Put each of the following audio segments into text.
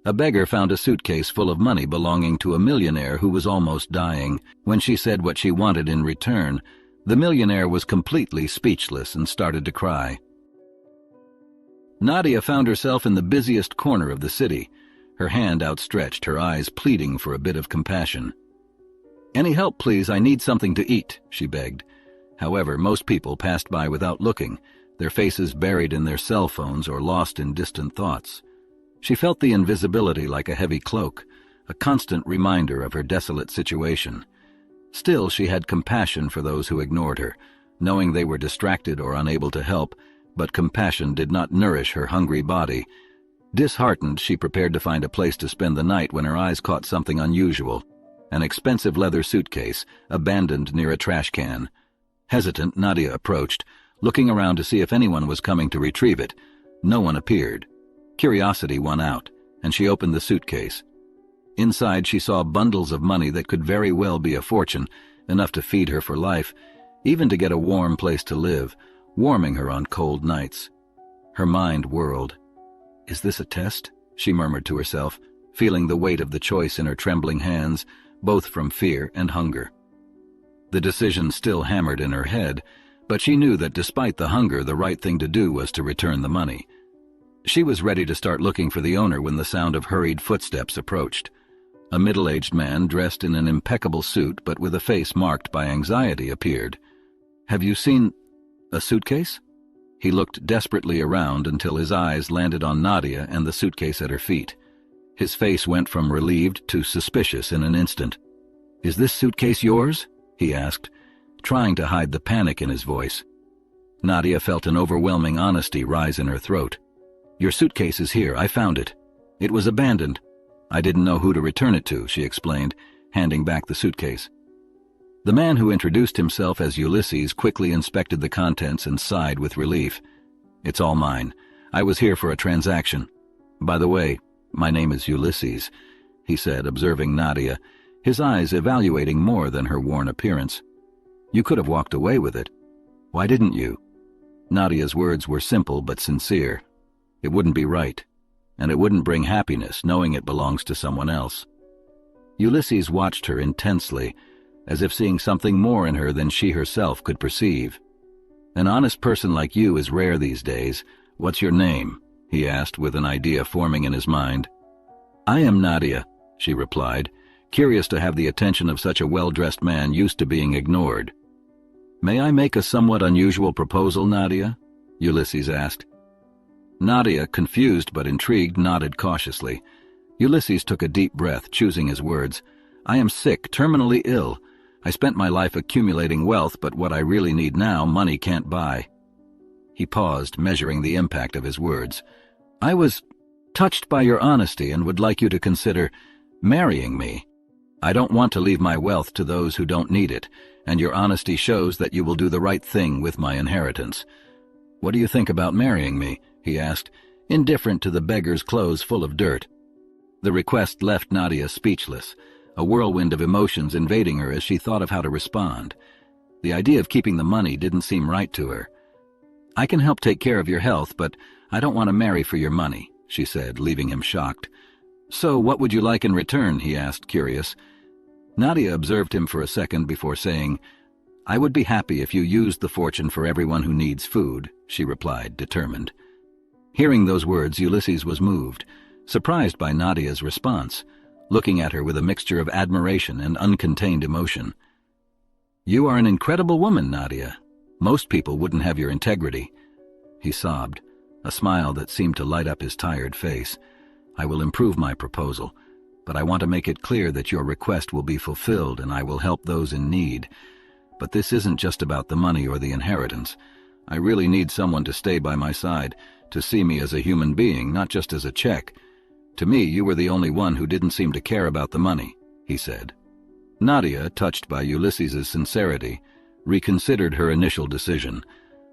A beggar found a suitcase full of money belonging to a millionaire who was almost dying. When she said what she wanted in return, the millionaire was completely speechless and started to cry. Nadia found herself in the busiest corner of the city, her hand outstretched, her eyes pleading for a bit of compassion. "Any help, please, I need something to eat," she begged. However, most people passed by without looking, their faces buried in their cell phones or lost in distant thoughts. She felt the invisibility like a heavy cloak, a constant reminder of her desolate situation. Still, she had compassion for those who ignored her, knowing they were distracted or unable to help, but compassion did not nourish her hungry body. Disheartened, she prepared to find a place to spend the night when her eyes caught something unusual, an expensive leather suitcase, abandoned near a trash can. Hesitant, Nadia approached, looking around to see if anyone was coming to retrieve it. No one appeared. Curiosity won out, and she opened the suitcase. Inside, she saw bundles of money that could very well be a fortune, enough to feed her for life, even to get a warm place to live, warming her on cold nights. Her mind whirled. "Is this a test?" she murmured to herself, feeling the weight of the choice in her trembling hands, both from fear and hunger. The decision still hammered in her head, but she knew that despite the hunger, the right thing to do was to return the money. She was ready to start looking for the owner when the sound of hurried footsteps approached. A middle-aged man dressed in an impeccable suit but with a face marked by anxiety appeared. "Have you seen a suitcase?" He looked desperately around until his eyes landed on Nadia and the suitcase at her feet. His face went from relieved to suspicious in an instant. "Is this suitcase yours?" he asked, trying to hide the panic in his voice. Nadia felt an overwhelming honesty rise in her throat. "Your suitcase is here. I found it. It was abandoned. I didn't know who to return it to," she explained, handing back the suitcase. The man who introduced himself as Ulysses quickly inspected the contents and sighed with relief. "It's all mine. I was here for a transaction. By the way, my name is Ulysses," he said, observing Nadia, his eyes evaluating more than her worn appearance. "You could have walked away with it. Why didn't you?" Nadia's words were simple but sincere. It wouldn't be right, and it wouldn't bring happiness knowing it belongs to someone else. Ulysses watched her intensely, as if seeing something more in her than she herself could perceive. "An honest person like you is rare these days. What's your name?" he asked, with an idea forming in his mind. "I am Nadia," she replied, curious to have the attention of such a well-dressed man used to being ignored. "May I make a somewhat unusual proposal, Nadia?" Ulysses asked. Nadia, confused but intrigued, nodded cautiously. Ulysses took a deep breath, choosing his words. "I am sick, terminally ill. I spent my life accumulating wealth, but what I really need now, money can't buy." He paused, measuring the impact of his words. "I was touched by your honesty and would like you to consider marrying me. I don't want to leave my wealth to those who don't need it, and your honesty shows that you will do the right thing with my inheritance. What do you think about marrying me?" he asked, indifferent to the beggar's clothes full of dirt. The request left Nadia speechless, a whirlwind of emotions invading her as she thought of how to respond. The idea of keeping the money didn't seem right to her. "I can help take care of your health, but I don't want to marry for your money," she said, leaving him shocked. "So what would you like in return?" he asked, curious. Nadia observed him for a second before saying, "I would be happy if you used the fortune for everyone who needs food," she replied, determined. Hearing those words, Ulysses was moved, surprised by Nadia's response, looking at her with a mixture of admiration and uncontained emotion. "You are an incredible woman, Nadia. Most people wouldn't have your integrity." He sobbed, a smile that seemed to light up his tired face. "I will improve my proposal, but I want to make it clear that your request will be fulfilled and I will help those in need. But this isn't just about the money or the inheritance. I really need someone to stay by my side, to see me as a human being, not just as a check. To me, you were the only one who didn't seem to care about the money," he said. Nadia, touched by Ulysses's sincerity, reconsidered her initial decision.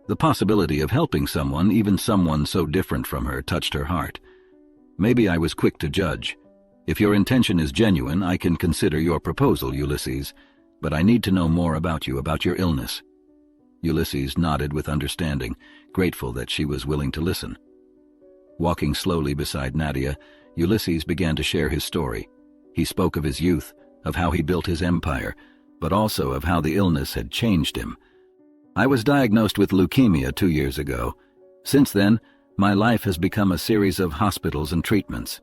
The possibility of helping someone, even someone so different from her, touched her heart. "Maybe I was quick to judge. If your intention is genuine, I can consider your proposal, Ulysses, but I need to know more about you, about your illness." Ulysses nodded with understanding, grateful that she was willing to listen. Walking slowly beside Nadia, Ulysses began to share his story. He spoke of his youth, of how he built his empire, but also of how the illness had changed him. I was diagnosed with leukemia 2 years ago. Since then, my life has become a series of hospitals and treatments.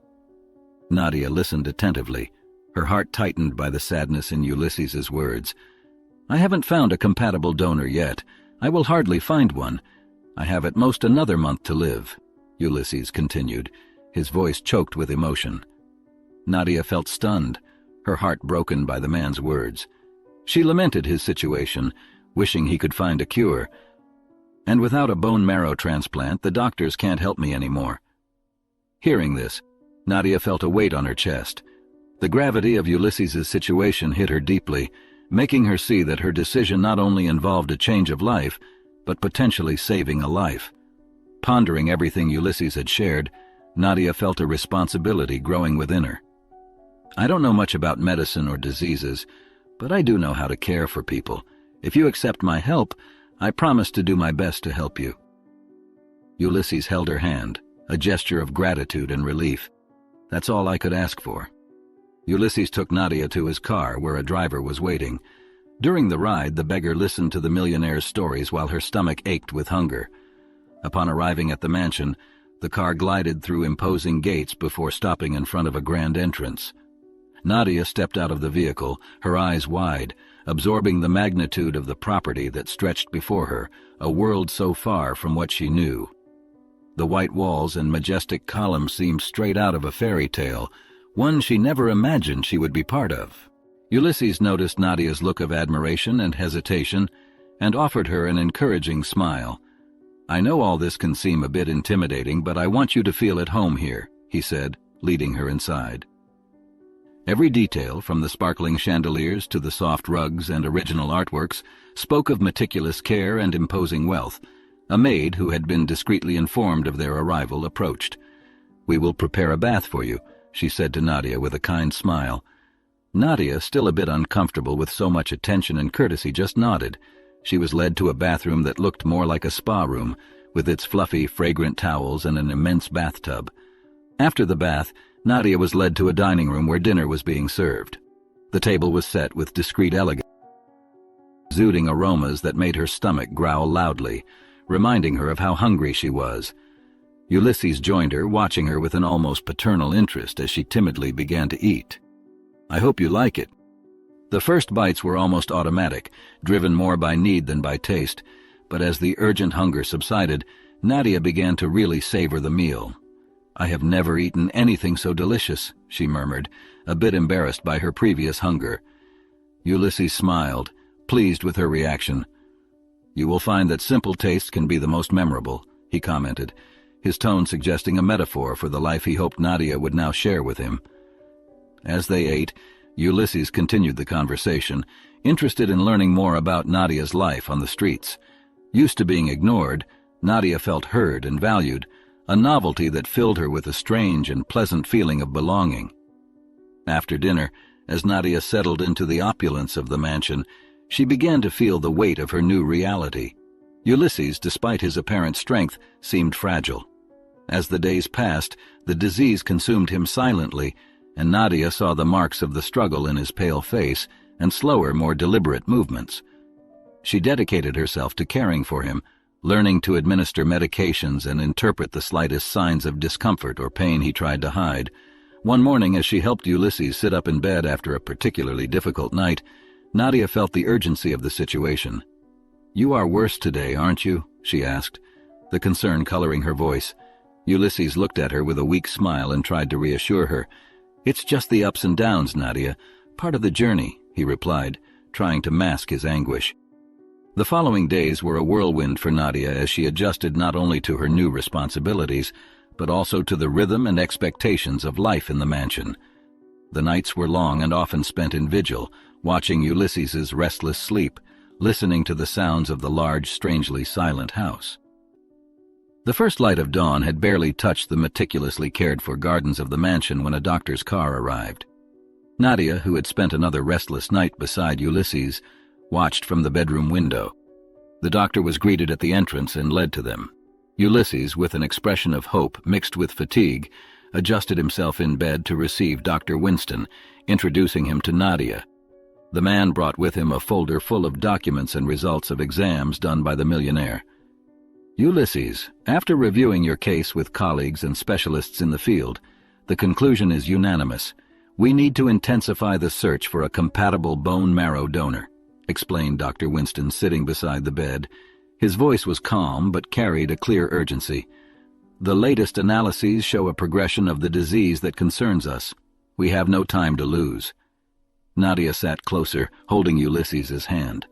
Nadia listened attentively, her heart tightened by the sadness in Ulysses's words. I haven't found a compatible donor yet. I will hardly find one. I have at most another month to live, Ulysses continued, his voice choked with emotion. Nadia felt stunned, her heart broken by the man's words. She lamented his situation, wishing he could find a cure. And without a bone marrow transplant, the doctors can't help me anymore. Hearing this, Nadia felt a weight on her chest. The gravity of Ulysses's situation hit her deeply, making her see that her decision not only involved a change of life, but potentially saving a life. Pondering everything Ulysses had shared, Nadia felt a responsibility growing within her. I don't know much about medicine or diseases, but I do know how to care for people. If you accept my help, I promise to do my best to help you. Ulysses held her hand, a gesture of gratitude and relief. That's all I could ask for. Ulysses took Nadia to his car, where a driver was waiting. During the ride, the beggar listened to the millionaire's stories while her stomach ached with hunger. Upon arriving at the mansion, the car glided through imposing gates before stopping in front of a grand entrance. Nadia stepped out of the vehicle, her eyes wide, absorbing the magnitude of the property that stretched before her, a world so far from what she knew. The white walls and majestic columns seemed straight out of a fairy tale, one she never imagined she would be part of. Ulysses noticed Nadia's look of admiration and hesitation, and offered her an encouraging smile. I know all this can seem a bit intimidating, but I want you to feel at home here, he said, leading her inside. Every detail, from the sparkling chandeliers to the soft rugs and original artworks, spoke of meticulous care and imposing wealth. A maid, who had been discreetly informed of their arrival, approached. We will prepare a bath for you, she said to Nadia with a kind smile. Nadia, still a bit uncomfortable with so much attention and courtesy, just nodded. She was led to a bathroom that looked more like a spa room, with its fluffy, fragrant towels and an immense bathtub. After the bath, Nadia was led to a dining room where dinner was being served. The table was set with discreet elegance, exuding aromas that made her stomach growl loudly, reminding her of how hungry she was. Ulysses joined her, watching her with an almost paternal interest as she timidly began to eat. I hope you like it. The first bites were almost automatic, driven more by need than by taste, but as the urgent hunger subsided, Nadia began to really savor the meal. I have never eaten anything so delicious, she murmured, a bit embarrassed by her previous hunger. Ulysses smiled, pleased with her reaction. You will find that simple taste can be the most memorable, he commented, his tone suggesting a metaphor for the life he hoped Nadia would now share with him. As they ate, Ulysses continued the conversation, interested in learning more about Nadia's life on the streets. Used to being ignored, Nadia felt heard and valued, a novelty that filled her with a strange and pleasant feeling of belonging. After dinner, as Nadia settled into the opulence of the mansion, she began to feel the weight of her new reality. Ulysses, despite his apparent strength, seemed fragile. As the days passed, the disease consumed him silently, and Nadia saw the marks of the struggle in his pale face and slower, more deliberate movements. She dedicated herself to caring for him, learning to administer medications and interpret the slightest signs of discomfort or pain he tried to hide. One morning, as she helped Ulysses sit up in bed after a particularly difficult night, Nadia felt the urgency of the situation. You are worse today, aren't you? She asked, the concern coloring her voice. Ulysses looked at her with a weak smile and tried to reassure her. It's just the ups and downs, Nadia. Part of the journey, he replied, trying to mask his anguish. The following days were a whirlwind for Nadia as she adjusted not only to her new responsibilities, but also to the rhythm and expectations of life in the mansion. The nights were long and often spent in vigil, watching Ulysses's restless sleep, listening to the sounds of the large, strangely silent house. The first light of dawn had barely touched the meticulously cared-for gardens of the mansion when a doctor's car arrived. Nadia, who had spent another restless night beside Ulysses, watched from the bedroom window. The doctor was greeted at the entrance and led to them. Ulysses, with an expression of hope mixed with fatigue, adjusted himself in bed to receive Dr. Winston, introducing him to Nadia. The man brought with him a folder full of documents and results of exams done by the Millionaire. Ulysses, after reviewing your case with colleagues and specialists in the field, the conclusion is unanimous. We need to intensify the search for a compatible bone marrow donor, explained Dr. Winston, sitting beside the bed. His voice was calm but carried a clear urgency. The latest analyses show a progression of the disease that concerns us. We have no time to lose. Nadia sat closer, holding Ulysses's hand.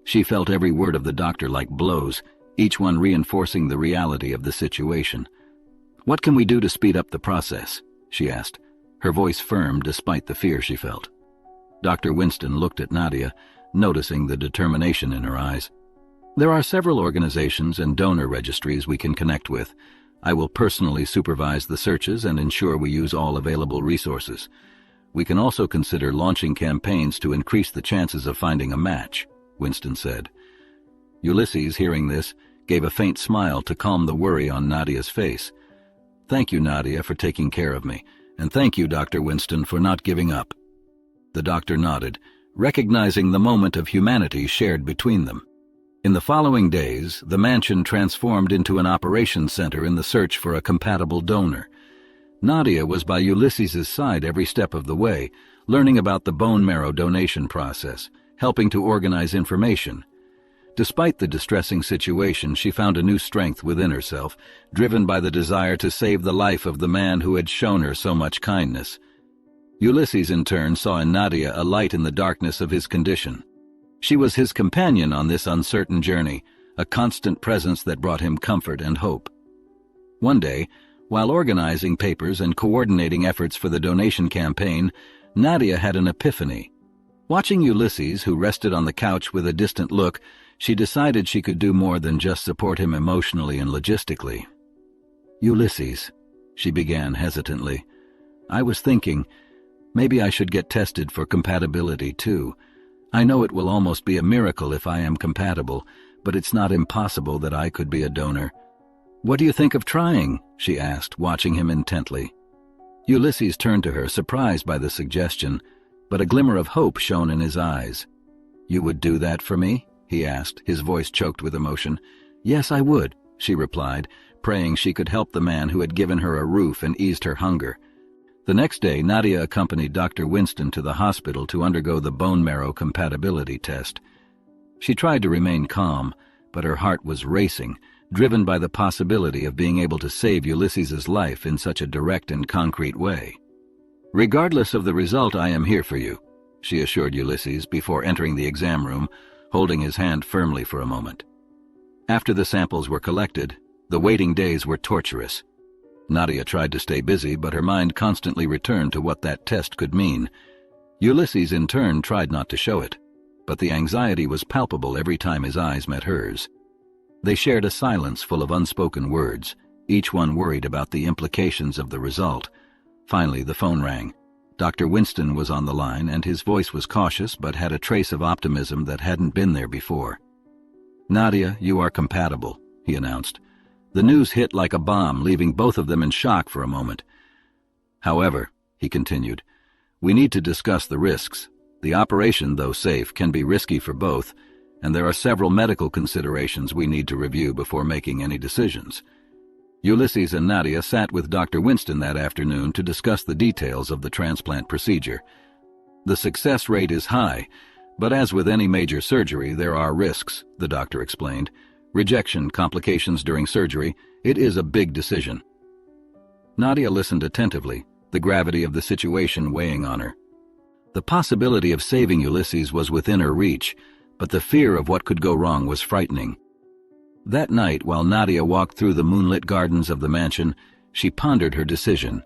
She felt every word of the doctor like blows, each one reinforcing the reality of the situation. "What can we do to speed up the process?" she asked, her voice firm despite the fear she felt. Dr. Winston looked at Nadia, noticing the determination in her eyes. "There are several organizations and donor registries we can connect with. I will personally supervise the searches and ensure we use all available resources. We can also consider launching campaigns to increase the chances of finding a match," Winston said. Ulysses, hearing this, gave a faint smile to calm the worry on Nadia's face. "Thank you, Nadia, for taking care of me, and thank you, Dr. Winston, for not giving up." The doctor nodded, recognizing the moment of humanity shared between them. In the following days, the mansion transformed into an operations center in the search for a compatible donor. Nadia was by Ulysses's side every step of the way, learning about the bone marrow donation process, helping to organize information. Despite the distressing situation, she found a new strength within herself, driven by the desire to save the life of the man who had shown her so much kindness. Ulysses, in turn, saw in Nadia a light in the darkness of his condition. She was his companion on this uncertain journey, a constant presence that brought him comfort and hope. One day, while organizing papers and coordinating efforts for the donation campaign, Nadia had an epiphany. Watching Ulysses, who rested on the couch with a distant look, she decided she could do more than just support him emotionally and logistically. "Ulysses," she began hesitantly, "I was thinking, maybe I should get tested for compatibility too. I know it will almost be a miracle if I am compatible, but it's not impossible that I could be a donor. What do you think of trying?" she asked, watching him intently. Ulysses turned to her, surprised by the suggestion, but a glimmer of hope shone in his eyes. "You would do that for me?" he asked, his voice choked with emotion. "Yes, I would," she replied, praying she could help the man who had given her a roof and eased her hunger. The next day, Nadia accompanied Dr. Winston to the hospital to undergo the bone marrow compatibility test. She tried to remain calm, but her heart was racing, driven by the possibility of being able to save Ulysses's life in such a direct and concrete way. "Regardless of the result, I am here for you," she assured Ulysses before entering the exam room, holding his hand firmly for a moment. After the samples were collected, the waiting days were torturous. Nadia tried to stay busy, but her mind constantly returned to what that test could mean. Ulysses, in turn, tried not to show it, but the anxiety was palpable every time his eyes met hers. They shared a silence full of unspoken words, each one worried about the implications of the result. Finally, the phone rang. Dr. Winston was on the line, and his voice was cautious but had a trace of optimism that hadn't been there before. "Nadia, you are compatible," he announced. The news hit like a bomb, leaving both of them in shock for a moment. "However," he continued, "we need to discuss the risks. The operation, though safe, can be risky for both, and there are several medical considerations we need to review before making any decisions." Ulysses and Nadia sat with Dr. Winston that afternoon to discuss the details of the transplant procedure. "The success rate is high, but as with any major surgery, there are risks," the doctor explained. "Rejection, complications during surgery, it is a big decision." Nadia listened attentively, the gravity of the situation weighing on her. The possibility of saving Ulysses was within her reach, but the fear of what could go wrong was frightening. That night, while Nadia walked through the moonlit gardens of the mansion, she pondered her decision.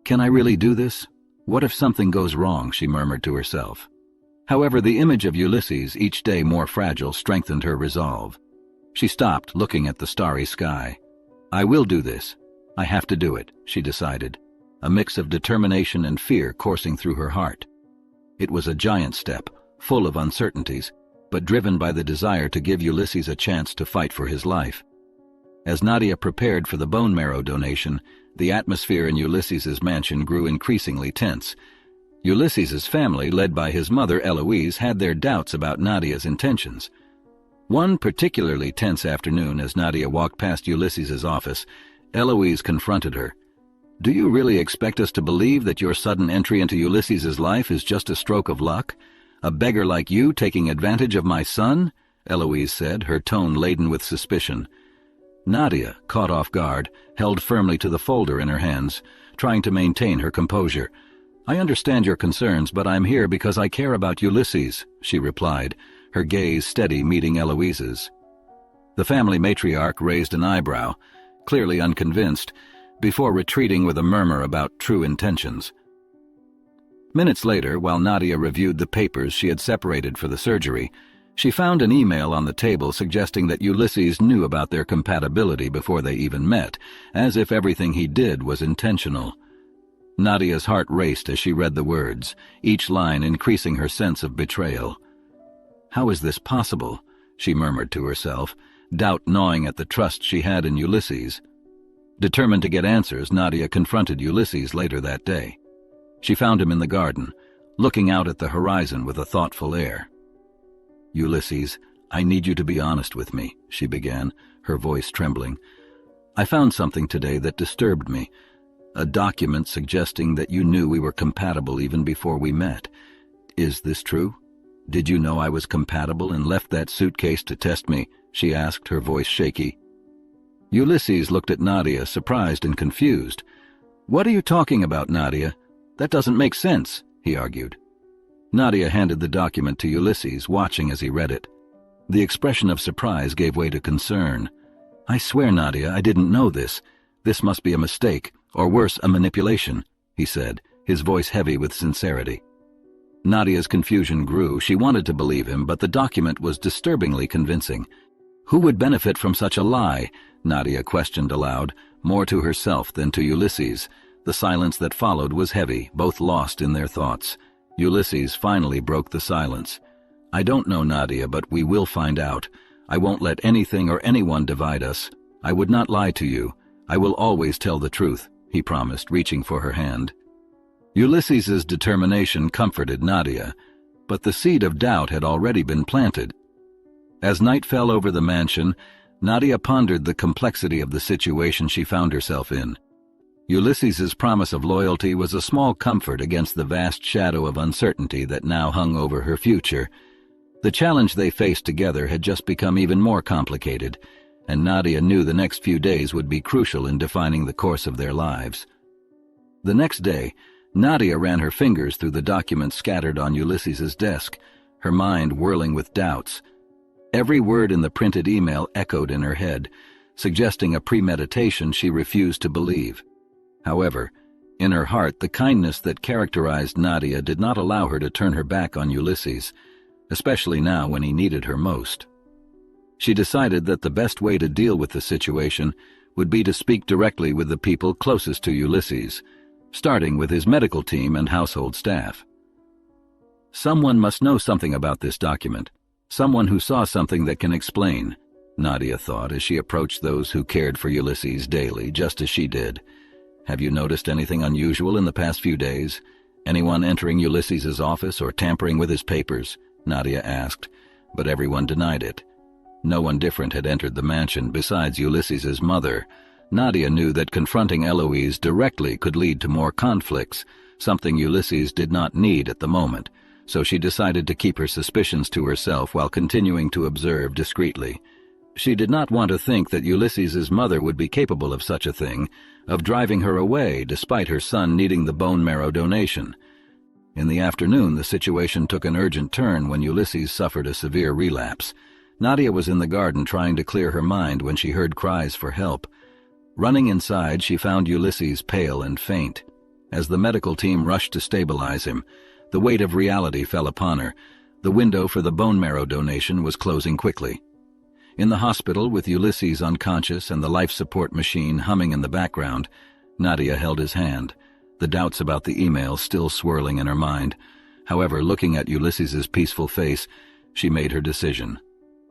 "Can I really do this? What if something goes wrong?" she murmured to herself. However, the image of Ulysses, each day more fragile, strengthened her resolve. She stopped, looking at the starry sky. "I will do this. I have to do it," she decided, a mix of determination and fear coursing through her heart. It was a giant step, full of uncertainties, but driven by the desire to give Ulysses a chance to fight for his life. As Nadia prepared for the bone marrow donation, the atmosphere in Ulysses's mansion grew increasingly tense. Ulysses's family, led by his mother Eloise, had their doubts about Nadia's intentions. One particularly tense afternoon, as Nadia walked past Ulysses's office, Eloise confronted her. "Do you really expect us to believe that your sudden entry into Ulysses's life is just a stroke of luck? A beggar like you taking advantage of my son?" Eloise said, her tone laden with suspicion. Nadia, caught off guard, held firmly to the folder in her hands, trying to maintain her composure. "I understand your concerns, but I'm here because I care about Ulysses," she replied, her gaze steady meeting Eloise's. The family matriarch raised an eyebrow, clearly unconvinced, before retreating with a murmur about true intentions. Minutes later, while Nadia reviewed the papers she had separated for the surgery, she found an email on the table suggesting that Ulysses knew about their compatibility before they even met, as if everything he did was intentional. Nadia's heart raced as she read the words, each line increasing her sense of betrayal. "How is this possible?" she murmured to herself, doubt gnawing at the trust she had in Ulysses. Determined to get answers, Nadia confronted Ulysses later that day. She found him in the garden, looking out at the horizon with a thoughtful air. "Ulysses, I need you to be honest with me," she began, her voice trembling. "I found something today that disturbed me. A document suggesting that you knew we were compatible even before we met. Is this true? Did you know I was compatible and left that suitcase to test me?" she asked, her voice shaky. Ulysses looked at Nadia, surprised and confused. "What are you talking about, Nadia? That doesn't make sense," he argued. Nadia handed the document to Ulysses, watching as he read it. The expression of surprise gave way to concern. "I swear, Nadia, I didn't know this. This must be a mistake, or worse, a manipulation," he said, his voice heavy with sincerity. Nadia's confusion grew. She wanted to believe him, but the document was disturbingly convincing. Who would benefit from such a lie? Nadia questioned aloud, more to herself than to Ulysses. The silence that followed was heavy, both lost in their thoughts. Ulysses finally broke the silence. "I don't know, Nadia, but we will find out. I won't let anything or anyone divide us. I would not lie to you. I will always tell the truth," he promised, reaching for her hand. Ulysses's determination comforted Nadia, but the seed of doubt had already been planted. As night fell over the mansion, Nadia pondered the complexity of the situation she found herself in. Ulysses's promise of loyalty was a small comfort against the vast shadow of uncertainty that now hung over her future. The challenge they faced together had just become even more complicated, and Nadia knew the next few days would be crucial in defining the course of their lives. The next day, Nadia ran her fingers through the documents scattered on Ulysses's desk, her mind whirling with doubts. Every word in the printed email echoed in her head, suggesting a premeditation she refused to believe. However, in her heart, the kindness that characterized Nadia did not allow her to turn her back on Ulysses, especially now when he needed her most. She decided that the best way to deal with the situation would be to speak directly with the people closest to Ulysses, starting with his medical team and household staff. Someone must know something about this document, someone who saw something that can explain, Nadia thought as she approached those who cared for Ulysses daily, just as she did. "Have you noticed anything unusual in the past few days? Anyone entering Ulysses's office or tampering with his papers?" Nadia asked, but everyone denied it. No one different had entered the mansion besides Ulysses's mother. Nadia knew that confronting Eloise directly could lead to more conflicts, something Ulysses did not need at the moment, so she decided to keep her suspicions to herself while continuing to observe discreetly. She did not want to think that Ulysses's mother would be capable of such a thing, of driving her away despite her son needing the bone marrow donation. In the afternoon, the situation took an urgent turn when Ulysses suffered a severe relapse. Nadia was in the garden trying to clear her mind when she heard cries for help. Running inside, she found Ulysses pale and faint. As the medical team rushed to stabilize him, the weight of reality fell upon her. The window for the bone marrow donation was closing quickly. In the hospital, with Ulysses unconscious and the life support machine humming in the background, Nadia held his hand, the doubts about the email still swirling in her mind. However, looking at Ulysses's peaceful face, she made her decision.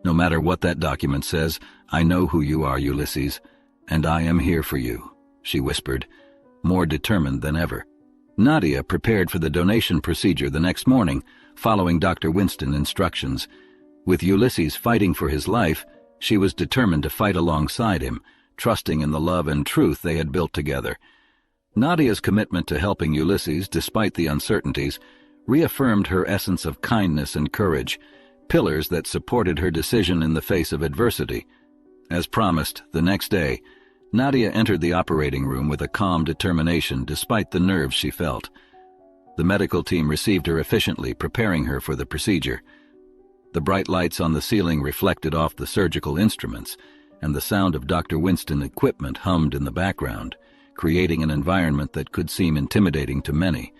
No matter what that document says, I know who you are, Ulysses, and I am here for you, she whispered, more determined than ever. Nadia prepared for the donation procedure the next morning, following Dr. Winston's instructions. With Ulysses fighting for his life, she was determined to fight alongside him, trusting in the love and truth they had built together. Nadia's commitment to helping Ulysses, despite the uncertainties, reaffirmed her essence of kindness and courage, pillars that supported her decision in the face of adversity. As promised, the next day, Nadia entered the operating room with a calm determination despite the nerves she felt. The medical team received her efficiently, preparing her for the procedure. The bright lights on the ceiling reflected off the surgical instruments, and the sound of Dr. Winston's equipment hummed in the background, creating an environment that could seem intimidating to many.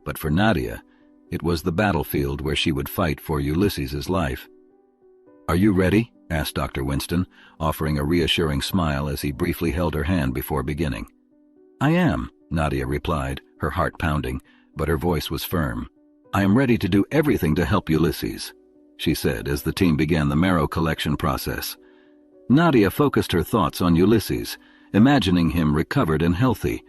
But for Nadia, it was the battlefield where she would fight for Ulysses's life. "Are you ready?" asked Dr. Winston, offering a reassuring smile as he briefly held her hand before beginning. "I am," Nadia replied, her heart pounding, but her voice was firm. "I am ready to do everything to help Ulysses," she said as the team began the marrow collection process. Nadia focused her thoughts on Ulysses, imagining him recovered and healthy,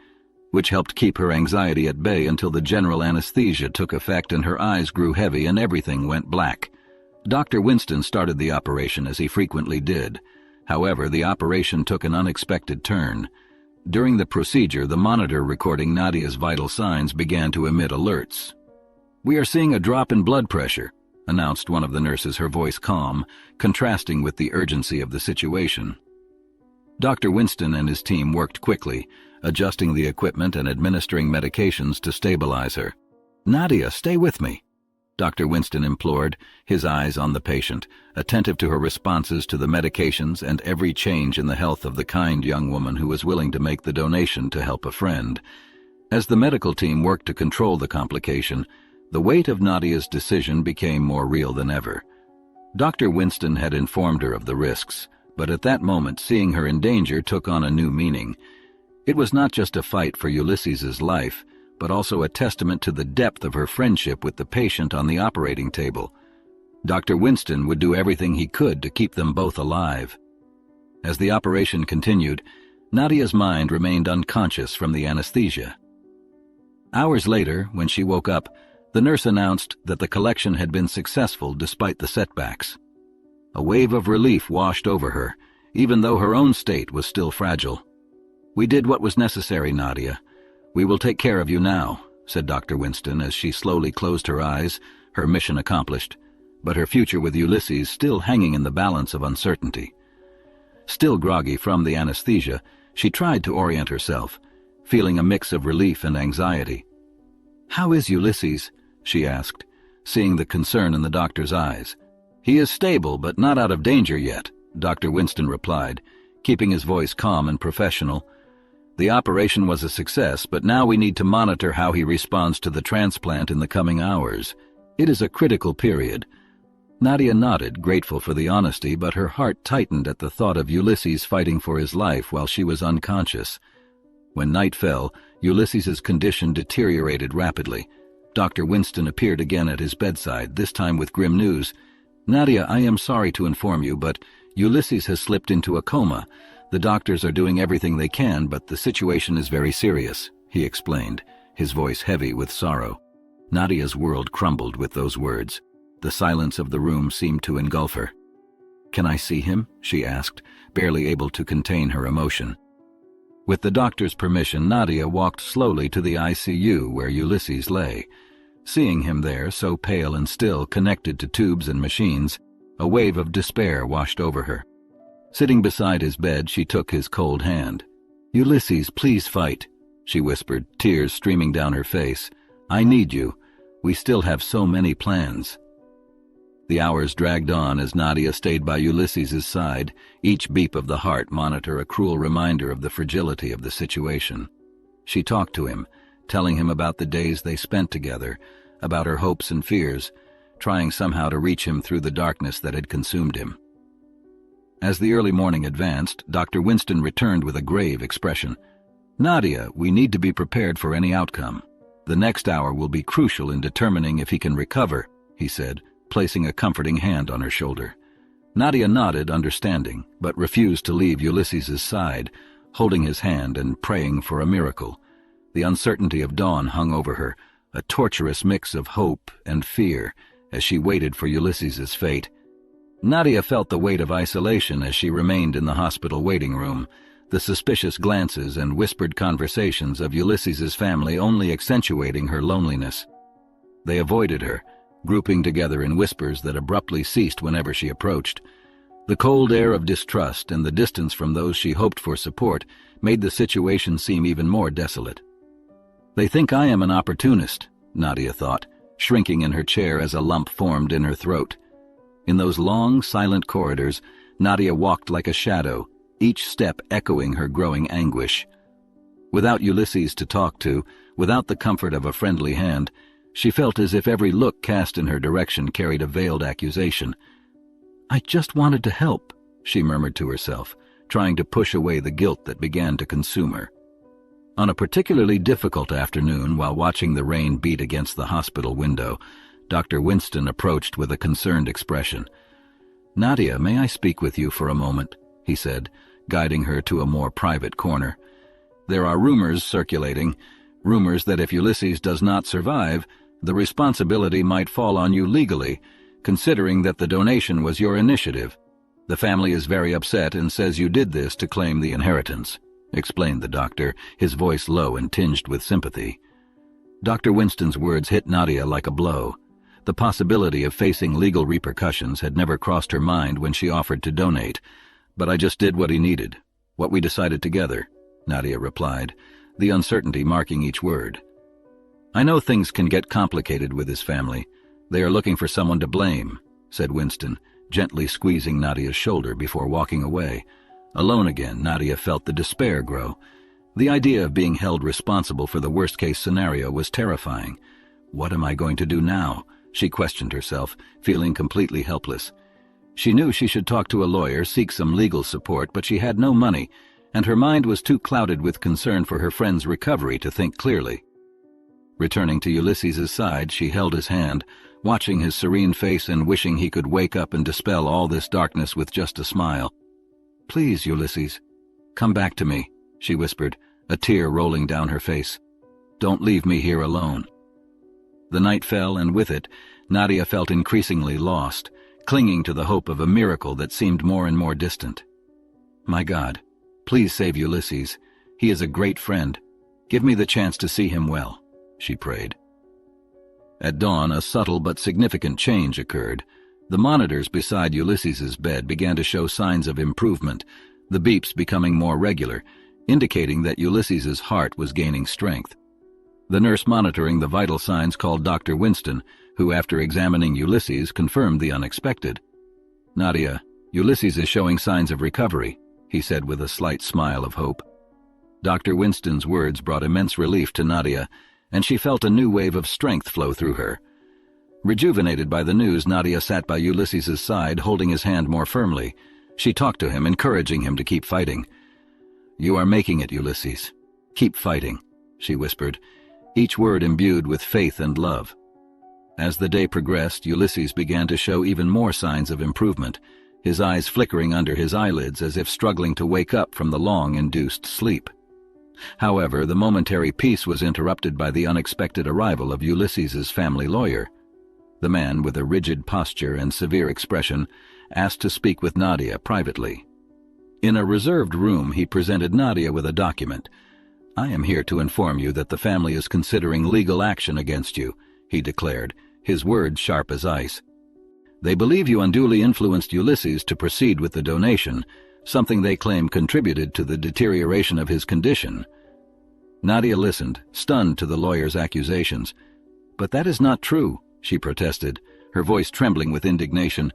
which helped keep her anxiety at bay until the general anesthesia took effect and her eyes grew heavy and everything went black. Dr. Winston started the operation as he frequently did. However, the operation took an unexpected turn. During the procedure, the monitor recording Nadia's vital signs began to emit alerts. "We are seeing a drop in blood pressure," announced one of the nurses, her voice calm, contrasting with the urgency of the situation. Dr. Winston and his team worked quickly, adjusting the equipment and administering medications to stabilize her. "Nadia, stay with me," Dr. Winston implored, his eyes on the patient, attentive to her responses to the medications and every change in the health of the kind young woman who was willing to make the donation to help a friend. As the medical team worked to control the complication, the weight of Nadia's decision became more real than ever. Dr. Winston had informed her of the risks, but at that moment seeing her in danger took on a new meaning. It was not just a fight for Ulysses's life, but also a testament to the depth of her friendship with the patient on the operating table. Dr. Winston would do everything he could to keep them both alive. As the operation continued, Nadia's mind remained unconscious from the anesthesia. Hours later, when she woke up, the nurse announced that the collection had been successful despite the setbacks. A wave of relief washed over her, even though her own state was still fragile. "We did what was necessary, Nadia. We will take care of you now," said Dr. Winston as she slowly closed her eyes, her mission accomplished, but her future with Ulysses still hanging in the balance of uncertainty. Still groggy from the anesthesia, she tried to orient herself, feeling a mix of relief and anxiety. "How is Ulysses?" she asked, seeing the concern in the doctor's eyes. "He is stable, but not out of danger yet," Dr. Winston replied, keeping his voice calm and professional. "The operation was a success, but now we need to monitor how he responds to the transplant in the coming hours. It is a critical period." Nadia nodded, grateful for the honesty, but her heart tightened at the thought of Ulysses fighting for his life while she was unconscious. When night fell, Ulysses's condition deteriorated rapidly. Dr. Winston appeared again at his bedside, this time with grim news. "Nadia, I am sorry to inform you, but Ulysses has slipped into a coma. The doctors are doing everything they can, but the situation is very serious," he explained, his voice heavy with sorrow. Nadia's world crumbled with those words. The silence of the room seemed to engulf her. "Can I see him?" she asked, barely able to contain her emotion. With the doctor's permission, Nadia walked slowly to the ICU where Ulysses lay. Seeing him there, so pale and still, connected to tubes and machines, a wave of despair washed over her. Sitting beside his bed, she took his cold hand. "Ulysses, please fight," she whispered, tears streaming down her face. "I need you. We still have so many plans." The hours dragged on as Nadia stayed by Ulysses's side, each beat of the heart monitor a cruel reminder of the fragility of the situation. She talked to him, telling him about the days they spent together, about her hopes and fears, trying somehow to reach him through the darkness that had consumed him. As the early morning advanced, Dr. Winston returned with a grave expression. "Nadia, we need to be prepared for any outcome. The next hour will be crucial in determining if he can recover," he said, placing a comforting hand on her shoulder. Nadia nodded, understanding, but refused to leave Ulysses's side, holding his hand and praying for a miracle. The uncertainty of dawn hung over her, a torturous mix of hope and fear, as she waited for Ulysses's fate. Nadia felt the weight of isolation as she remained in the hospital waiting room, the suspicious glances and whispered conversations of Ulysses's family only accentuating her loneliness. They avoided her, grouping together in whispers that abruptly ceased whenever she approached. The cold air of distrust and the distance from those she hoped for support made the situation seem even more desolate. "They think I am an opportunist," Nadia thought, shrinking in her chair as a lump formed in her throat. In those long, silent corridors, Nadia walked like a shadow, each step echoing her growing anguish. Without Ulysses to talk to, without the comfort of a friendly hand, she felt as if every look cast in her direction carried a veiled accusation. "I just wanted to help," she murmured to herself, trying to push away the guilt that began to consume her. On a particularly difficult afternoon, while watching the rain beat against the hospital window, Dr. Winston approached with a concerned expression. "Nadia, may I speak with you for a moment?" he said, guiding her to a more private corner. "There are rumors circulating, rumors that if Ulysses does not survive, the responsibility might fall on you legally, considering that the donation was your initiative. The family is very upset and says you did this to claim the inheritance," explained the doctor, his voice low and tinged with sympathy. Dr. Winston's words hit Nadia like a blow. The possibility of facing legal repercussions had never crossed her mind when she offered to donate. "But I just did what he needed, what we decided together," Nadia replied, the uncertainty marking each word. "I know things can get complicated with his family. They are looking for someone to blame," said Winston, gently squeezing Nadia's shoulder before walking away. Alone again, Nadia felt the despair grow. The idea of being held responsible for the worst-case scenario was terrifying. "What am I going to do now?" she questioned herself, feeling completely helpless. She knew she should talk to a lawyer, seek some legal support, but she had no money, and her mind was too clouded with concern for her friend's recovery to think clearly. Returning to Ulysses's side, she held his hand, watching his serene face and wishing he could wake up and dispel all this darkness with just a smile. "Please, Ulysses, come back to me," she whispered, a tear rolling down her face. "Don't leave me here alone." The night fell, and with it, Nadia felt increasingly lost, clinging to the hope of a miracle that seemed more and more distant. "My God, please save Ulysses. He is a great friend. Give me the chance to see him well," she prayed. At dawn, a subtle but significant change occurred. The monitors beside Ulysses's bed began to show signs of improvement, the beeps becoming more regular, indicating that Ulysses's heart was gaining strength. The nurse monitoring the vital signs called Dr. Winston, who, after examining Ulysses, confirmed the unexpected. "Nadia, Ulysses is showing signs of recovery," he said with a slight smile of hope. Dr. Winston's words brought immense relief to Nadia, and she felt a new wave of strength flow through her. Rejuvenated by the news, Nadia sat by Ulysses's side, holding his hand more firmly. She talked to him, encouraging him to keep fighting. "You are making it, Ulysses. Keep fighting," she whispered, each word imbued with faith and love. As the day progressed, Ulysses began to show even more signs of improvement, his eyes flickering under his eyelids as if struggling to wake up from the long-induced sleep. However, the momentary peace was interrupted by the unexpected arrival of Ulysses's family lawyer. The man, with a rigid posture and severe expression, asked to speak with Nadia privately. In a reserved room, he presented Nadia with a document. "I am here to inform you that the family is considering legal action against you," he declared, his words sharp as ice. "They believe you unduly influenced Ulysses to proceed with the donation, something they claim contributed to the deterioration of his condition." Nadia listened, stunned to the lawyer's accusations. "But that is not true," she protested, her voice trembling with indignation.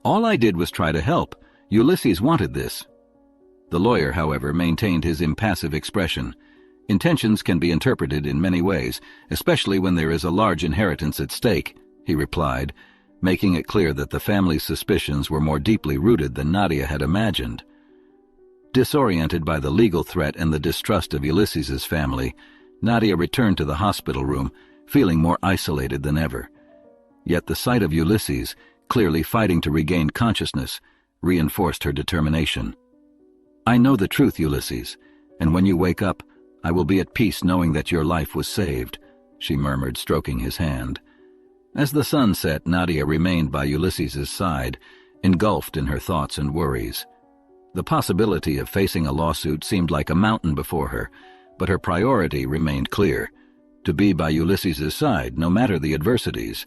"All I did was try to help. Ulysses wanted this." The lawyer, however, maintained his impassive expression. "Intentions can be interpreted in many ways, especially when there is a large inheritance at stake," he replied, making it clear that the family's suspicions were more deeply rooted than Nadia had imagined. Disoriented by the legal threat and the distrust of Ulysses's family, Nadia returned to the hospital room, feeling more isolated than ever. Yet the sight of Ulysses, clearly fighting to regain consciousness, reinforced her determination. "I know the truth, Ulysses, and when you wake up, I will be at peace knowing that your life was saved," she murmured, stroking his hand. As the sun set, Nadia remained by Ulysses's side, engulfed in her thoughts and worries. The possibility of facing a lawsuit seemed like a mountain before her, but her priority remained clear: to be by Ulysses's side, no matter the adversities.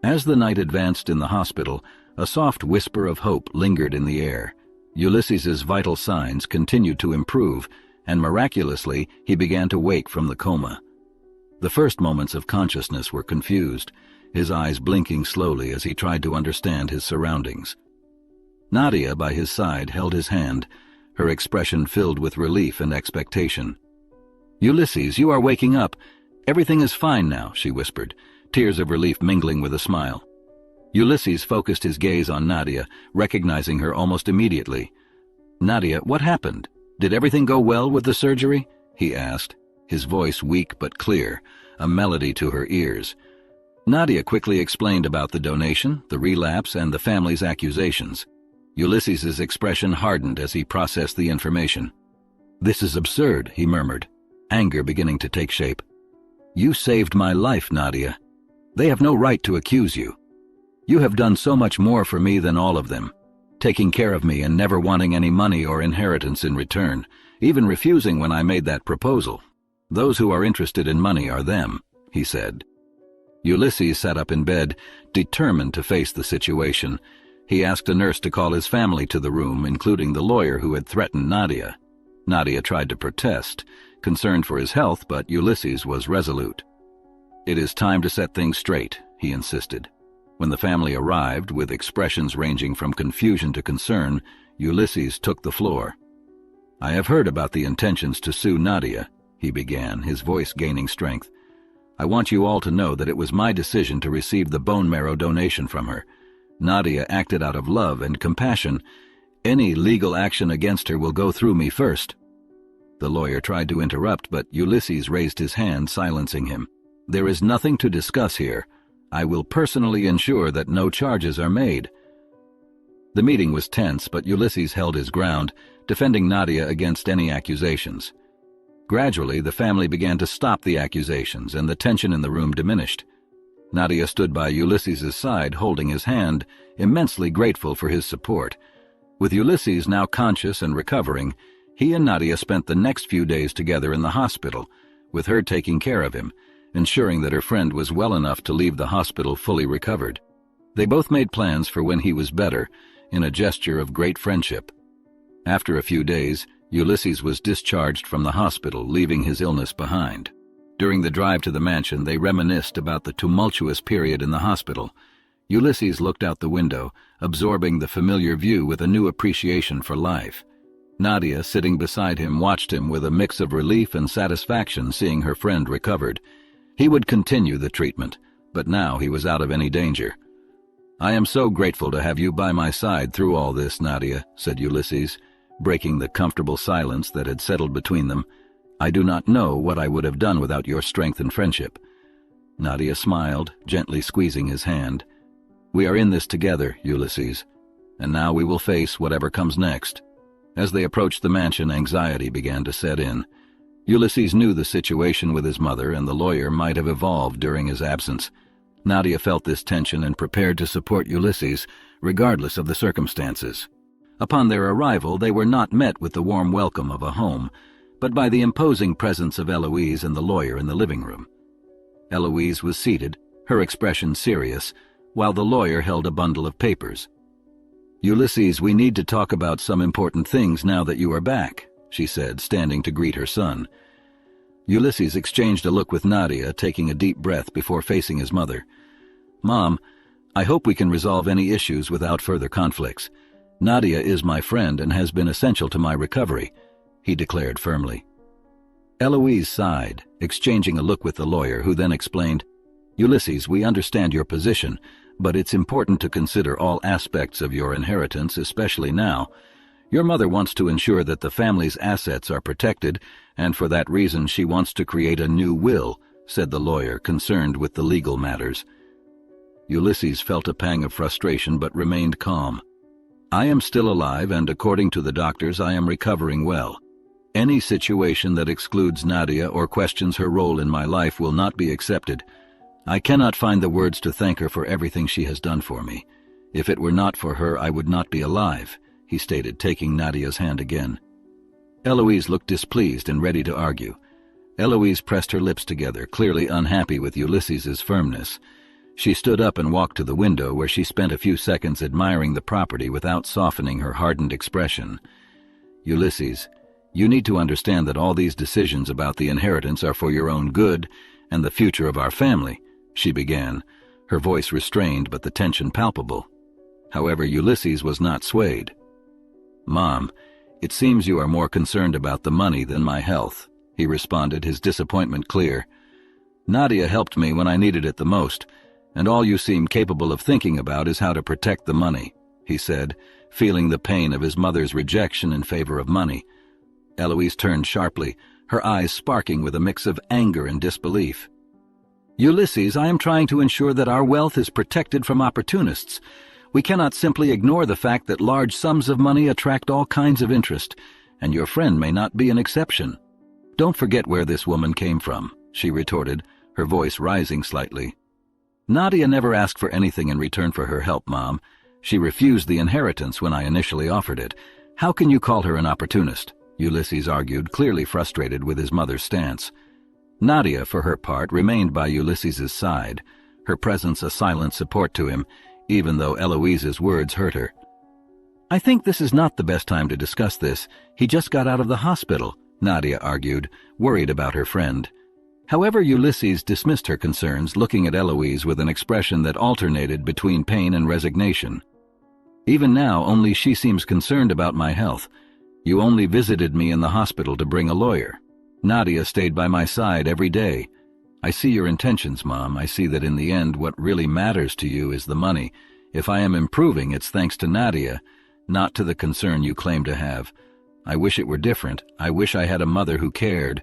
As the night advanced in the hospital, a soft whisper of hope lingered in the air. Ulysses's vital signs continued to improve, and miraculously, he began to wake from the coma. The first moments of consciousness were confused, his eyes blinking slowly as he tried to understand his surroundings. Nadia, by his side, held his hand, her expression filled with relief and expectation. "Ulysses, you are waking up. Everything is fine now," she whispered, tears of relief mingling with a smile. Ulysses focused his gaze on Nadia, recognizing her almost immediately. "Nadia, what happened? Did everything go well with the surgery?" he asked, his voice weak but clear, a melody to her ears. Nadia quickly explained about the donation, the relapse, and the family's accusations. Ulysses's expression hardened as he processed the information. "This is absurd," he murmured, anger beginning to take shape. "You saved my life, Nadia. They have no right to accuse you. You have done so much more for me than all of them, taking care of me and never wanting any money or inheritance in return, even refusing when I made that proposal. Those who are interested in money are them," he said. Ulysses sat up in bed, determined to face the situation. He asked a nurse to call his family to the room, including the lawyer who had threatened Nadia. Nadia tried to protest, concerned for his health, but Ulysses was resolute. "It is time to set things straight," he insisted. When the family arrived, with expressions ranging from confusion to concern, Ulysses took the floor. "I have heard about the intentions to sue Nadia," he began, his voice gaining strength. "I want you all to know that it was my decision to receive the bone marrow donation from her. Nadia acted out of love and compassion. Any legal action against her will go through me first." The lawyer tried to interrupt, but Ulysses raised his hand, silencing him. "There is nothing to discuss here. I will personally ensure that no charges are made." The meeting was tense, but Ulysses held his ground, defending Nadia against any accusations. Gradually, the family began to stop the accusations, and the tension in the room diminished. Nadia stood by Ulysses's side, holding his hand, immensely grateful for his support. With Ulysses now conscious and recovering, he and Nadia spent the next few days together in the hospital, with her taking care of him, ensuring that her friend was well enough to leave the hospital fully recovered. They both made plans for when he was better, in a gesture of great friendship. After a few days, Ulysses was discharged from the hospital, leaving his illness behind. During the drive to the mansion, they reminisced about the tumultuous period in the hospital. Ulysses looked out the window, absorbing the familiar view with a new appreciation for life. Nadia, sitting beside him, watched him with a mix of relief and satisfaction, seeing her friend recovered. He would continue the treatment, but now he was out of any danger. "I am so grateful to have you by my side through all this, Nadia," said Ulysses, breaking the comfortable silence that had settled between them. "I do not know what I would have done without your strength and friendship." Nadia smiled, gently squeezing his hand. "We are in this together, Ulysses, and now we will face whatever comes next." As they approached the mansion, anxiety began to set in. Ulysses knew the situation with his mother and the lawyer might have evolved during his absence. Nadia felt this tension and prepared to support Ulysses, regardless of the circumstances. Upon their arrival, they were not met with the warm welcome of a home, but by the imposing presence of Eloise and the lawyer in the living room. Eloise was seated, her expression serious, while the lawyer held a bundle of papers. "Ulysses, we need to talk about some important things now that you are back," she said, standing to greet her son. Ulysses exchanged a look with Nadia, taking a deep breath before facing his mother. "Mom, I hope we can resolve any issues without further conflicts. Nadia is my friend and has been essential to my recovery," he declared firmly. Eloise sighed, exchanging a look with the lawyer, who then explained, "Ulysses, we understand your position, but it's important to consider all aspects of your inheritance, especially now. Your mother wants to ensure that the family's assets are protected, and for that reason she wants to create a new will," said the lawyer, concerned with the legal matters. Ulysses felt a pang of frustration but remained calm. I am still alive, and according to the doctors, I am recovering well. Any situation that excludes Nadia or questions her role in my life will not be accepted. I cannot find the words to thank her for everything she has done for me. If it were not for her, I would not be alive, he stated, taking Nadia's hand again. Eloise looked displeased and ready to argue. Eloise pressed her lips together, clearly unhappy with Ulysses's firmness. She stood up and walked to the window, where she spent a few seconds admiring the property without softening her hardened expression. Ulysses, you need to understand that all these decisions about the inheritance are for your own good and the future of our family, she began, her voice restrained but the tension palpable. However, Ulysses was not swayed. Mom, it seems you are more concerned about the money than my health, he responded, his disappointment clear. Nadia helped me when I needed it the most, and all you seem capable of thinking about is how to protect the money, he said, feeling the pain of his mother's rejection in favor of money. Eloise turned sharply, her eyes sparking with a mix of anger and disbelief. Ulysses, I am trying to ensure that our wealth is protected from opportunists. We cannot simply ignore the fact that large sums of money attract all kinds of interest, and your friend may not be an exception. Don't forget where this woman came from, she retorted, her voice rising slightly. Nadia never asked for anything in return for her help, Mom. She refused the inheritance when I initially offered it. How can you call her an opportunist? Ulysses argued, clearly frustrated with his mother's stance. Nadia, for her part, remained by Ulysses's side, her presence a silent support to him, even though Eloise's words hurt her. I think this is not the best time to discuss this. He just got out of the hospital, Nadia argued, worried about her friend. However, Ulysses dismissed her concerns, looking at Eloise with an expression that alternated between pain and resignation. Even now, only she seems concerned about my health. You only visited me in the hospital to bring a lawyer. Nadia stayed by my side every day. I see your intentions, Mom. I see that in the end what really matters to you is the money. If I am improving, it's thanks to Nadia, not to the concern you claim to have. I wish it were different. I wish I had a mother who cared.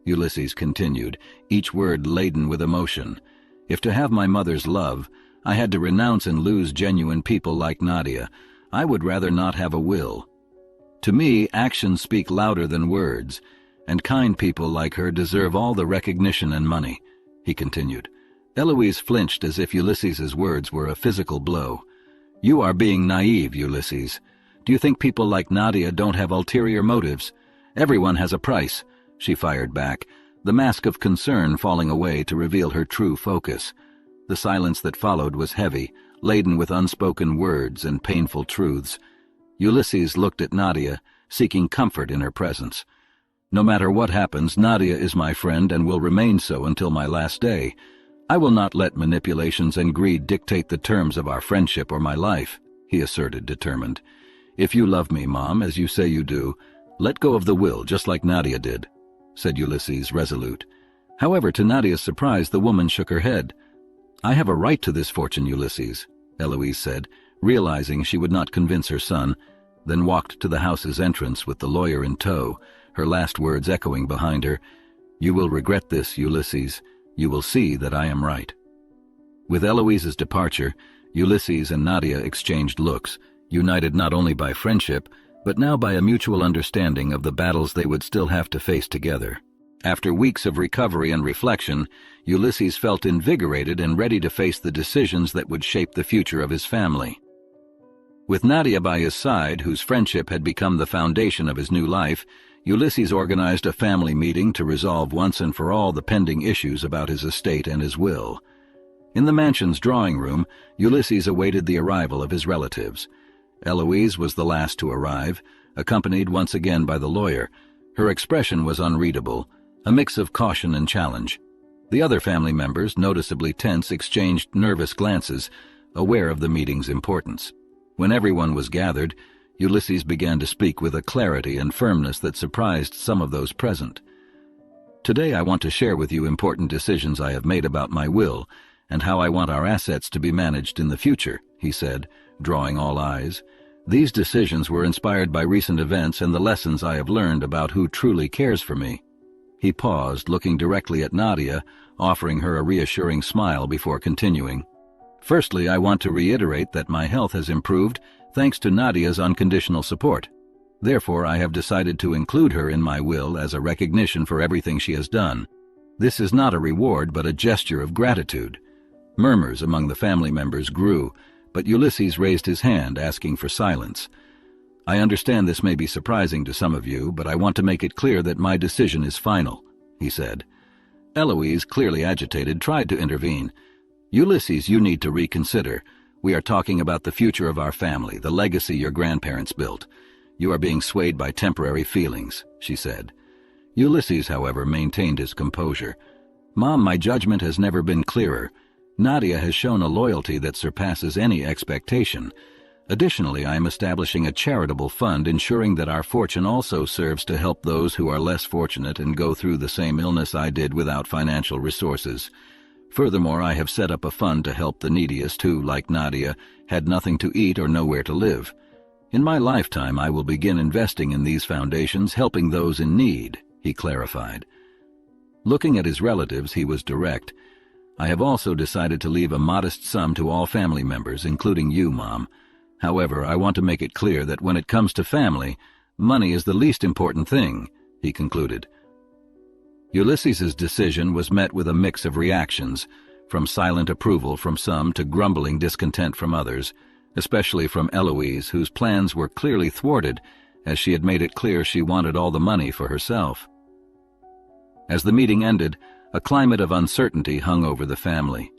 Ulysses continued, each word laden with emotion. If to have my mother's love, I had to renounce and lose genuine people like Nadia, I would rather not have a will. To me, actions speak louder than words, and kind people like her deserve all the recognition and money, he continued. Eloise flinched as if Ulysses's words were a physical blow. You are being naive, Ulysses. Do you think people like Nadia don't have ulterior motives? Everyone has a price, she fired back, the mask of concern falling away to reveal her true focus. The silence that followed was heavy, laden with unspoken words and painful truths. Ulysses looked at Nadia, seeking comfort in her presence. No matter what happens, Nadia is my friend and will remain so until my last day. I will not let manipulations and greed dictate the terms of our friendship or my life, he asserted, determined. If you love me, Mom, as you say you do, let go of the will just like Nadia did, said Ulysses, resolute. However, to Nadia's surprise, the woman shook her head. I have a right to this fortune, Ulysses, Eloise said, realizing she would not convince her son, then walked to the house's entrance with the lawyer in tow, her last words echoing behind her. You will regret this, Ulysses. You will see that I am right. With Eloise's departure, Ulysses and Nadia exchanged looks, united not only by friendship, but now by a mutual understanding of the battles they would still have to face together. After weeks of recovery and reflection, Ulysses felt invigorated and ready to face the decisions that would shape the future of his family. With Nadia by his side, whose friendship had become the foundation of his new life, Ulysses organized a family meeting to resolve once and for all the pending issues about his estate and his will. In the mansion's drawing room, Ulysses awaited the arrival of his relatives. Eloise was the last to arrive, accompanied once again by the lawyer. Her expression was unreadable, a mix of caution and challenge. The other family members, noticeably tense, exchanged nervous glances, aware of the meeting's importance. When everyone was gathered, Ulysses began to speak with a clarity and firmness that surprised some of those present. Today I want to share with you important decisions I have made about my will and how I want our assets to be managed in the future, he said, drawing all eyes. These decisions were inspired by recent events and the lessons I have learned about who truly cares for me. He paused, looking directly at Nadia, offering her a reassuring smile before continuing. Firstly, I want to reiterate that my health has improved thanks to Nadia's unconditional support. Therefore, I have decided to include her in my will as a recognition for everything she has done. This is not a reward, but a gesture of gratitude." Murmurs among the family members grew, but Ulysses raised his hand, asking for silence. "I understand this may be surprising to some of you, but I want to make it clear that my decision is final," he said. Eloise, clearly agitated, tried to intervene. "Ulysses, you need to reconsider. We are talking about the future of our family, the legacy your grandparents built. You are being swayed by temporary feelings," she said. Ulysses, however, maintained his composure. "Mom, my judgment has never been clearer. Nadia has shown a loyalty that surpasses any expectation. Additionally, I am establishing a charitable fund ensuring that our fortune also serves to help those who are less fortunate and go through the same illness I did without financial resources. Furthermore, I have set up a fund to help the neediest who, like Nadia, had nothing to eat or nowhere to live. In my lifetime, I will begin investing in these foundations, helping those in need," he clarified. Looking at his relatives, he was direct. "I have also decided to leave a modest sum to all family members, including you, Mom. However, I want to make it clear that when it comes to family, money is the least important thing," he concluded. Ulysses's decision was met with a mix of reactions, from silent approval from some to grumbling discontent from others, especially from Eloise, whose plans were clearly thwarted, as she had made it clear she wanted all the money for herself. As the meeting ended, a climate of uncertainty hung over the family.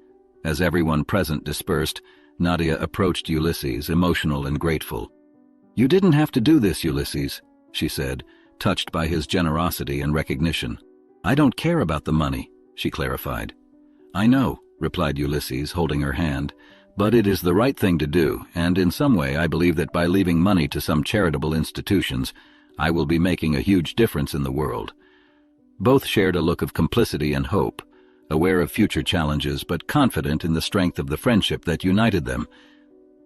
As everyone present dispersed, Nadia approached Ulysses, emotional and grateful. "You didn't have to do this, Ulysses," she said, touched by his generosity and recognition. "I don't care about the money," she clarified. "I know," replied Ulysses, holding her hand, "but it is the right thing to do, and in some way I believe that by leaving money to some charitable institutions, I will be making a huge difference in the world." Both shared a look of complicity and hope, aware of future challenges but confident in the strength of the friendship that united them.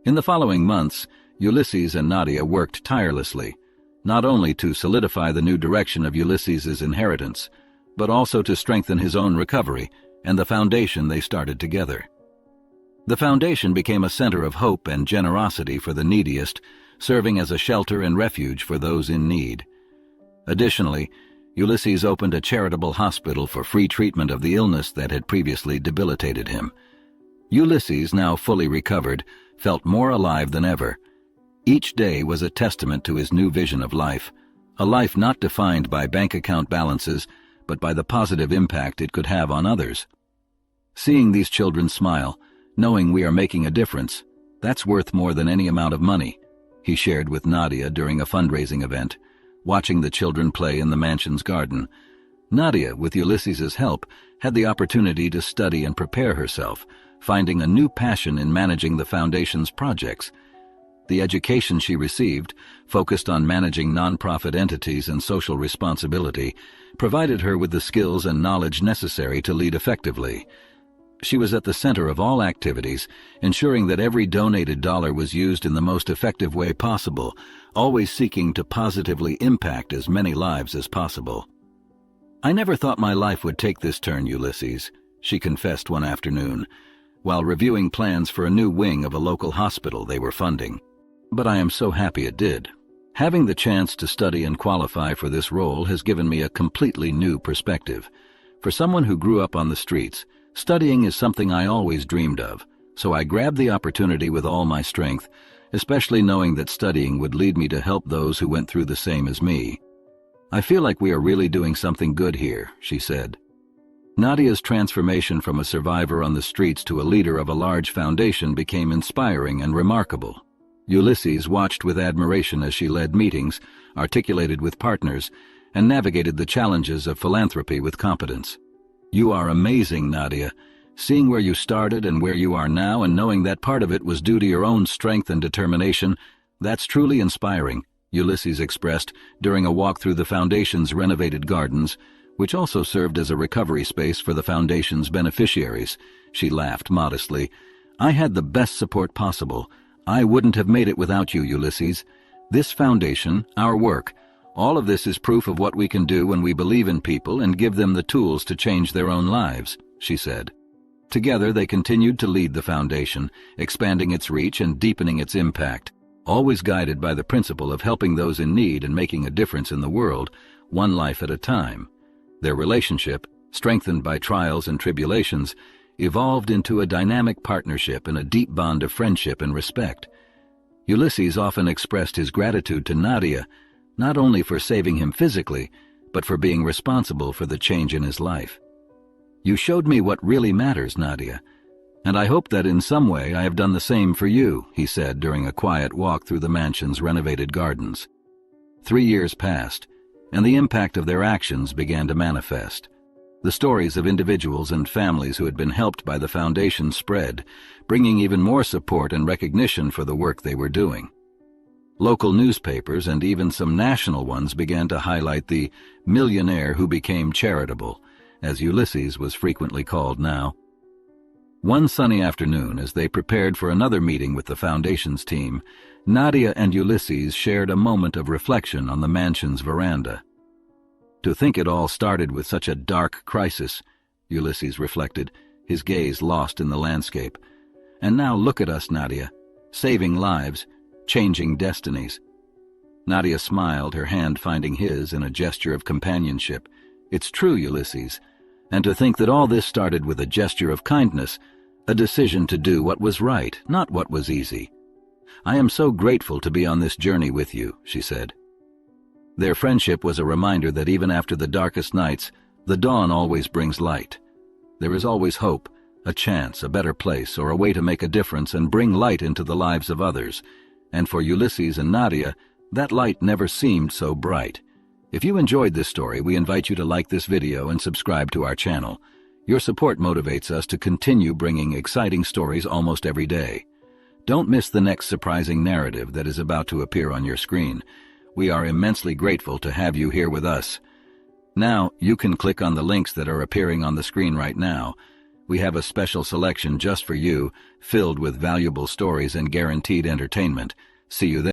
In the following months, Ulysses and Nadia worked tirelessly, not only to solidify the new direction of Ulysses's inheritance, but also to strengthen his own recovery and the foundation they started together. The foundation became a center of hope and generosity for the neediest, serving as a shelter and refuge for those in need. Additionally, Ulysses opened a charitable hospital for free treatment of the illness that had previously debilitated him. Ulysses, now fully recovered, felt more alive than ever. Each day was a testament to his new vision of life, a life not defined by bank account balances, but by the positive impact it could have on others. Seeing these children smile, knowing we are making a difference, that's worth more than any amount of money, he shared with Nadia during a fundraising event, watching the children play in the mansion's garden. Nadia, with Ulysses's help, had the opportunity to study and prepare herself, finding a new passion in managing the foundation's projects. The education she received, focused on managing nonprofit entities and social responsibility, provided her with the skills and knowledge necessary to lead effectively. She was at the center of all activities, ensuring that every donated dollar was used in the most effective way possible, always seeking to positively impact as many lives as possible. "I never thought my life would take this turn, Ulysses," she confessed one afternoon, while reviewing plans for a new wing of a local hospital they were funding. "But I am so happy it did. Having the chance to study and qualify for this role has given me a completely new perspective. For someone who grew up on the streets, studying is something I always dreamed of, so I grabbed the opportunity with all my strength, especially knowing that studying would lead me to help those who went through the same as me. I feel like we are really doing something good here," she said. Nadia's transformation from a survivor on the streets to a leader of a large foundation became inspiring and remarkable. Ulysses watched with admiration as she led meetings, articulated with partners, and navigated the challenges of philanthropy with competence. "You are amazing, Nadia. Seeing where you started and where you are now and knowing that part of it was due to your own strength and determination, that's truly inspiring," Ulysses expressed during a walk through the foundation's renovated gardens, which also served as a recovery space for the foundation's beneficiaries. She laughed modestly. "I had the best support possible. I wouldn't have made it without you, Ulysses. This foundation, our work, all of this is proof of what we can do when we believe in people and give them the tools to change their own lives," she said. Together they continued to lead the foundation, expanding its reach and deepening its impact. always guided by the principle of helping those in need and making a difference in the world, one life at a time. Their relationship, strengthened by trials and tribulations, evolved into a dynamic partnership and a deep bond of friendship and respect. Ulysses often expressed his gratitude to Nadia, not only for saving him physically, but for being responsible for the change in his life. "You showed me what really matters, Nadia, and I hope that in some way I have done the same for you," he said during a quiet walk through the mansion's renovated gardens. 3 years passed, and the impact of their actions began to manifest. The stories of individuals and families who had been helped by the foundation spread, bringing even more support and recognition for the work they were doing. Local newspapers and even some national ones began to highlight the millionaire who became charitable, as Ulysses was frequently called now. One sunny afternoon, as they prepared for another meeting with the foundation's team, Nadia and Ulysses shared a moment of reflection on the mansion's veranda. "To think it all started with such a dark crisis," Ulysses reflected, his gaze lost in the landscape. "And now look at us, Nadia, saving lives, changing destinies." Nadia smiled, her hand finding his in a gesture of companionship. "It's true, Ulysses, and to think that all this started with a gesture of kindness, a decision to do what was right, not what was easy. I am so grateful to be on this journey with you," she said. Their friendship was a reminder that even after the darkest nights, the dawn always brings light. There is always hope, a chance, a better place, or a way to make a difference and bring light into the lives of others. And for Ulysses and Nadia, that light never seemed so bright. If you enjoyed this story, we invite you to like this video and subscribe to our channel. Your support motivates us to continue bringing exciting stories almost every day. Don't miss the next surprising narrative that is about to appear on your screen. We are immensely grateful to have you here with us. Now, you can click on the links that are appearing on the screen right now. We have a special selection just for you, filled with valuable stories and guaranteed entertainment. See you there.